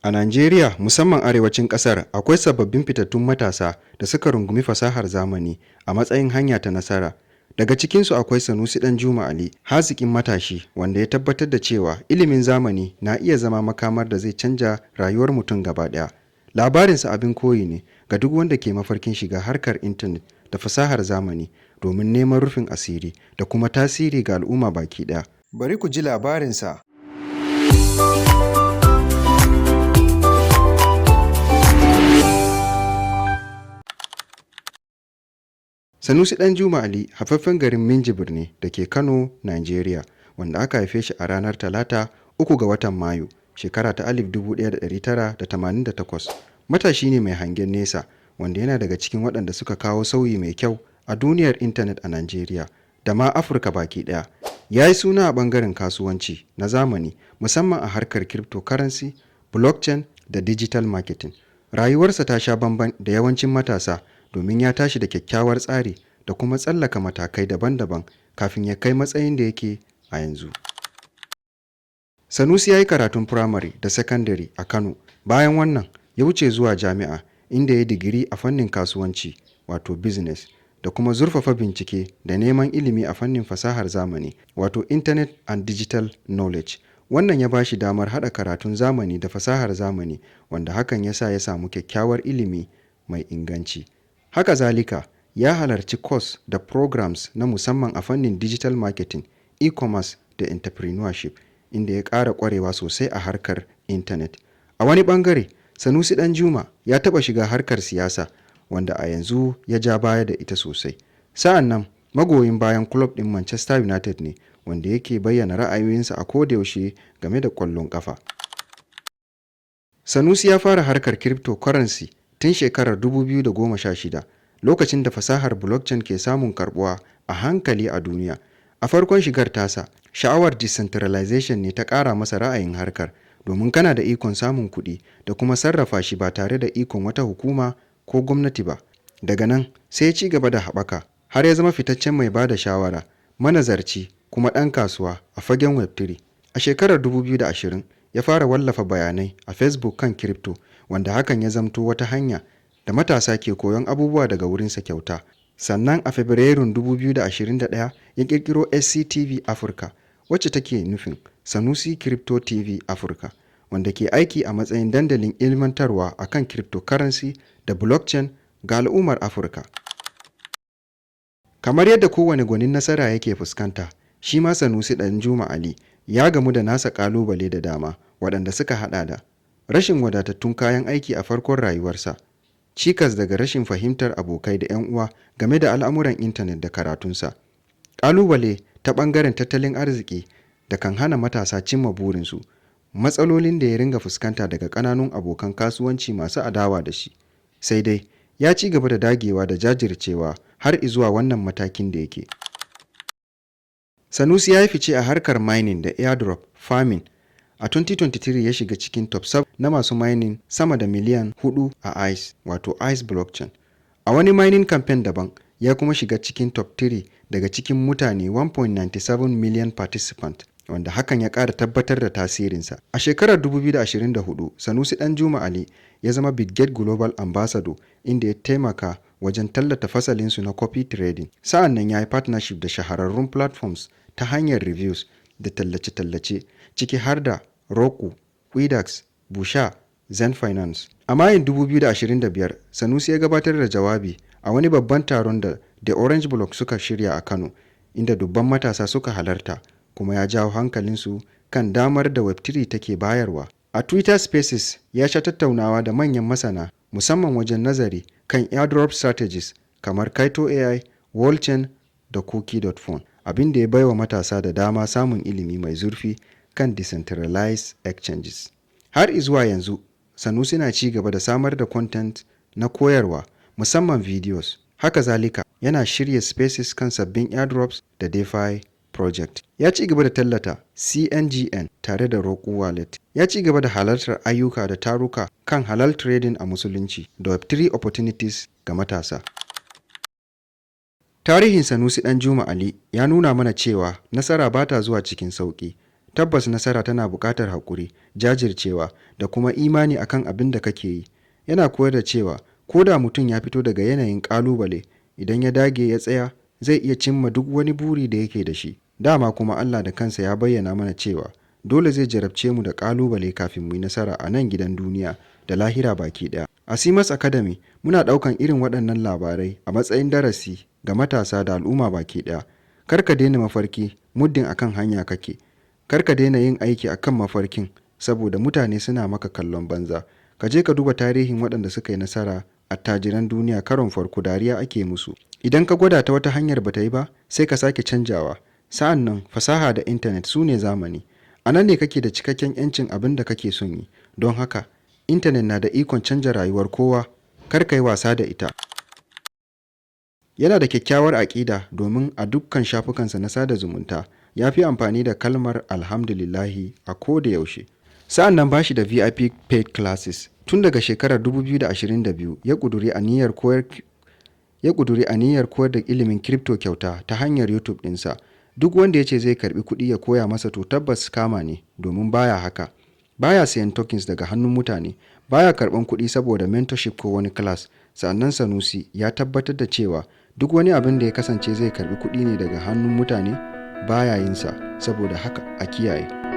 A Najeriya, musamman arewacin ƙasar, akwai sababbin fitattun matasa da suka rungumi fasahar zamani a matsayin hanya ta nasara. Daga cikinsu akwai Sanusi Ɗanjuma Ali, haziƙin matashi wanda ya tabbatar da cewa ilimin zamani na iya zama makamar da zai canja rayuwar mutum gaba ɗaya. Labarinsa abin koyi ne ga duk wanda ke mafarkin shiga harkar intanet da fasahar zamani domin neman rufin asiri da kuma tasiri ga al'umma baki ɗaya. Bari ku ji labarinsa. Sanusi Ɗanjuma Ali haifaffen garin Minjibir ne da ke Kano, Najeriya, wanda aka haife shi a ranar Talata 3 ga watan Mayu, shekara ta 1988. Matashi ne mai hangen nesa, wanda yana daga cikin waɗanda suka kawo sauyi mai kyau a duniyar intanet a Najeriya da ma Afirka baki ɗaya. Ya yi suna a ɓangaren kasuwanci na zamani, musamman a harkar cryptocurrency, blockchain da digital marketing. Rayuwarsa ta sha bamban da yawancin matasa, domin ya tashi da kyakkyawar tsari da kuma tsallaka matakai daban-daban kafin ya kai matsayin da yake a yanzu. Sanusi ya yi karatun firamare da sakandare a Kano. Bayan wannan, ya wuce zuwa jami'a inda ya yi digiri a fannin kasuwanci wato business da kuma zurfafa bincike da neman ilimi a fannin fasahar zamani wato internet and digital knowledge. Wannan ya ba shi damar haɗa karatun zamani da fasahar zamani, wanda hakan ya sa ya samu kyakkyawar ilimi mai inganci. Haka zalika, ya halarci course da programs na musamman a fannin digital marketing, e-commerce da entrepreneurship, inda ya ƙara ƙwarewa sosai a harkar intanet. A wani ɓangare, Sanusi Ɗanjuma ya taɓa shiga harkar siyasa, wanda a yanzu ya ja baya da ita sosai. Sa'an nan, magoyin bayan club ɗin Manchester United ne, wanda yake bayyana ra'ayoyinsa a kodayaushe game da ƙwallon ƙafa. Sanusi ya fara harkar cryptocurrency tun shekarar 2016, lokacin da fasahar blockchain ke samun karbuwa a hankali a duniya. A farkon shigar tasa, sha'awar decentralization ne ta ƙara masa ra'ayin harkar, domin kana da ikon samun kuɗi da kuma sarrafa shi ba tare da ikon wata hukuma ko gwamnati ba. Daga nan sai ya ci gaba da haɓaka har ya zama fitaccen mai ba da shawara, manazarci kuma ɗan kasuwa a fagen Web3. A shekarar 2020 ya fara wallafa bayanai a Facebook kan crypto, wanda hakan ya zamto wata hanya da matasa ke koyon abubuwa daga wurinsa kyauta. Sannan a Fabrairun 2021 ya ƙirƙiro SCTV Africa, wacce take nufin Sanusi Crypto TV Africa, wanda ke aiki a matsayin dandalin ilmantarwa akan cryptocurrency da blockchain ga al'ummar Afirka. Kamar yadda kowane gwanin nasara yake fuskanta, shi ma Sanusi Ɗanjuma Ali ya gamu da nasa ƙalubale da dama, waɗanda suka haɗa da rashin wadatattun kayan aiki a farkon rayuwarsa, cikas daga rashin fahimtar abokai da 'yan uwa game da al'amuran intanet da karatunsa, ƙalubale ta ɓangaren tattalin arziki da kan hana matasa cimma burinsu, matsalolin da ya ringa fuskanta daga ƙananun abokan kasuwanci masu adawa da shi. Sai dai ya ci gaba da dagewa da jajircewa har izuwa wannan matakin da yake. Sanusi ya yi fice a harkar mining da airdrop farming. A 2023 ya shiga cikin top 7 na masu mining sama da miliyan 4 a ICE wato ICE blockchain. A wani mining campaign daban, ya kuma shiga cikin top 3 daga cikin mutane 1.97 million participant, wanda hakan ya ƙara tabbatar da tasirinsa. A shekarar 2024, Sanusi Ɗanjuma Ali ya zama Bitget Global Ambassador, inda ya taimaka wajen tallata fasalinsu na copy trading. Sa'an nan ya yi partnership da shahararrun platforms ta hanyar reviews da tallace-tallace, ciki har da Roku, Quidax, Busha, Zen Finance. A Mayun 2025, Sanusi ya gabatar da jawabi a wani babban taron da The Orange Block suka shirya a Kano, inda dubban matasa suka halarta, kuma ya jawo hankalinsu kan damar da Web3 take bayarwa. A Twitter Spaces ya sha tattaunawa da manyan masana, musamman wajen nazari kan airdrop strategies kamar Kaito AI, Wallchain da Cookie.phone, abin da ya baiwa matasa da dama samun ilimi mai zurfi kan decentralized exchanges. Har izuwa yanzu, Sanusi na ci gaba da samar da content na koyarwa, musamman videos. Haka zalika, yana shirya spaces kan sabbin airdrops da DeFi project. Ya ci gaba da tallata CNGN tare da Roku Wallet. Ya ci gaba da halartar ayyuka da taruka kan halal trading a musulunci da Web3 opportunities ga matasa. Tarihin Sanusi Ɗanjuma Ali ya nuna mana cewa nasara ba ta zuwa cikin sauƙi. Tabbas nasara tana buƙatar haƙuri, jajircewa da kuma imani akan abin da kake yi. Yana koyar da cewa ko da mutum ya fito daga yanayin ƙalubale, idan ya dage ya tsaya zai iya cimma duk wani buri da yake da shi. Dama kuma Allah da kansa ya bayyana mana cewa dole zai jarabce mu da ƙalubale kafin mu yi nasara a nan gidan duniya da lahira baki ɗaya. A Simas Academy muna ɗaukan irin waɗannan labarai a matsayin darasi ga matasa da al'umma baki ɗaya. Kar ka daina mafarki muddin akan hanya kake. Kar ka daina yin aiki akan mafarkin saboda mutane suna maka kallon banza. Ka je ka duba tarihin waɗanda suka yi nasara, attajiran duniya karon farko dariya ake musu. Idan ka gwada ta wata hanyar bata yi ba, sai ka sake canjawa. Sa'an nan fasaha da intanet su ne zamani. A nan ne kake da cikakken 'yancin abin da kake son yi. Don haka, intanet na da ikon canja rayuwar kowa. Kar ka yi wasa da ita. Yana da kyakkyawar aƙida domin a dukkan shafukansa na sada zumunta ya fi amfani da kalmar alhamdulillahi a ko da yaushe. Sa'an nan ba shi da VIP paid classes. Tun daga shekarar 2022 ya ƙuduri aniyar koyar da ilimin crypto kyauta ta hanyar YouTube ɗinsa. Duk wanda ya ce zai karɓi kuɗi ya koya masa to tabbas kama ne, domin baya haka. Baya sayan tokens daga hannun mutane, baya karɓan kuɗi saboda mentorship ko wani class. Sannan Sanusi ya tabbatar da cewa duk wani abin da ya kasance zai karɓi kuɗi ne daga hannun mutane baya yinsa, saboda haka a kiyaye.